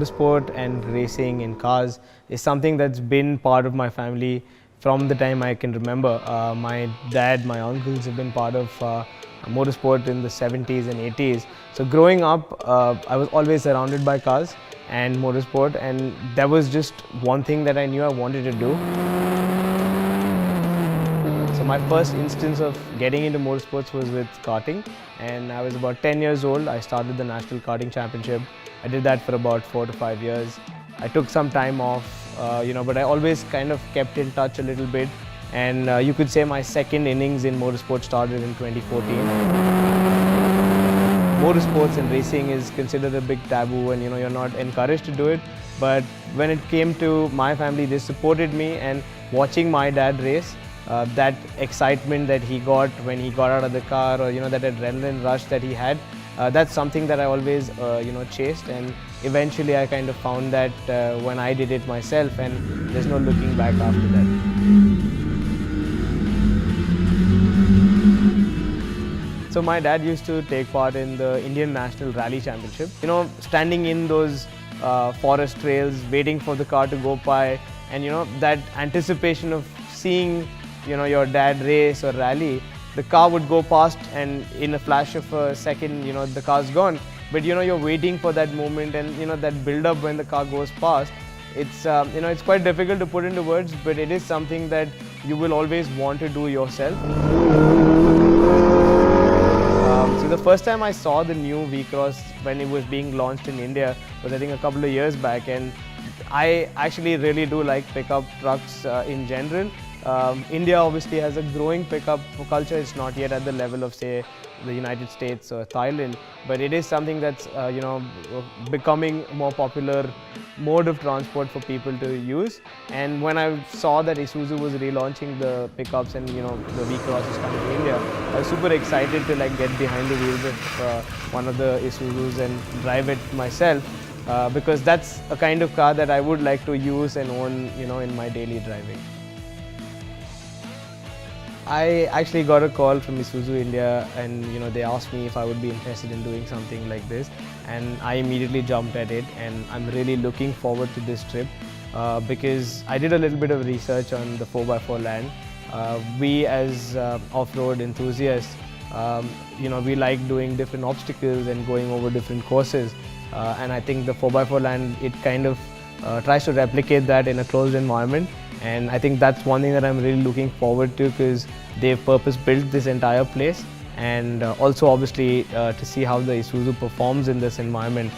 motorsport and racing in cars is something that's been part of my family from the time I can remember. My dad, my uncles have been part of motorsport in the 70s and 80s. So growing up, I was always surrounded by cars and motorsport, and that was just one thing that I knew I wanted to do. So my first instance of getting into motorsports was with karting, and I was about 10 years old. I started the National Karting Championship. I did that for about 4 to 5 years. I took some time off, but I always kind of kept in touch a little bit. And you could say my second innings in motorsport started in 2014. Motorsports and racing is considered a big taboo, and you're not encouraged to do it. But when it came to my family, they supported me, and watching my dad race, that excitement that he got when he got out of the car, or that adrenaline rush that he had, that's something that I always chased. And eventually I kind of found that when I did it myself, and there's no looking back after that. So my dad used to take part in the Indian National Rally Championship. Standing in those forest trails, waiting for the car to go by, and that anticipation of seeing your dad race or rally. The car would go past, and in a flash of a second, the car's gone. But you're waiting for that moment, and that build-up when the car goes past. It's it's quite difficult to put into words, but it is something that you will always want to do yourself. So the first time I saw the new V-Cross when it was being launched in India was, I think, a couple of years back, and I actually really do like pickup trucks in general. India obviously has a growing pickup culture. It's not yet at the level of, say, the United States or Thailand, but it is something that's becoming a more popular mode of transport for people to use. And when I saw that ISUZU was relaunching the pickups, and the V-Cross is coming to India, I was super excited to get behind the wheels of one of the ISUZUs and drive it myself, because that's a kind of car that I would like to use and own in my daily driving. I actually got a call from ISUZU India, and they asked me if I would be interested in doing something like this, and I immediately jumped at it. And I'm really looking forward to this trip because I did a little bit of research on the 4x4 land. We as off-road enthusiasts, we like doing different obstacles and going over different courses, and I think the 4x4 land, it kind of tries to replicate that in a closed environment. And I think that's one thing that I'm really looking forward to, because they've purpose-built this entire place, and also obviously to see how the ISUZU performs in this environment.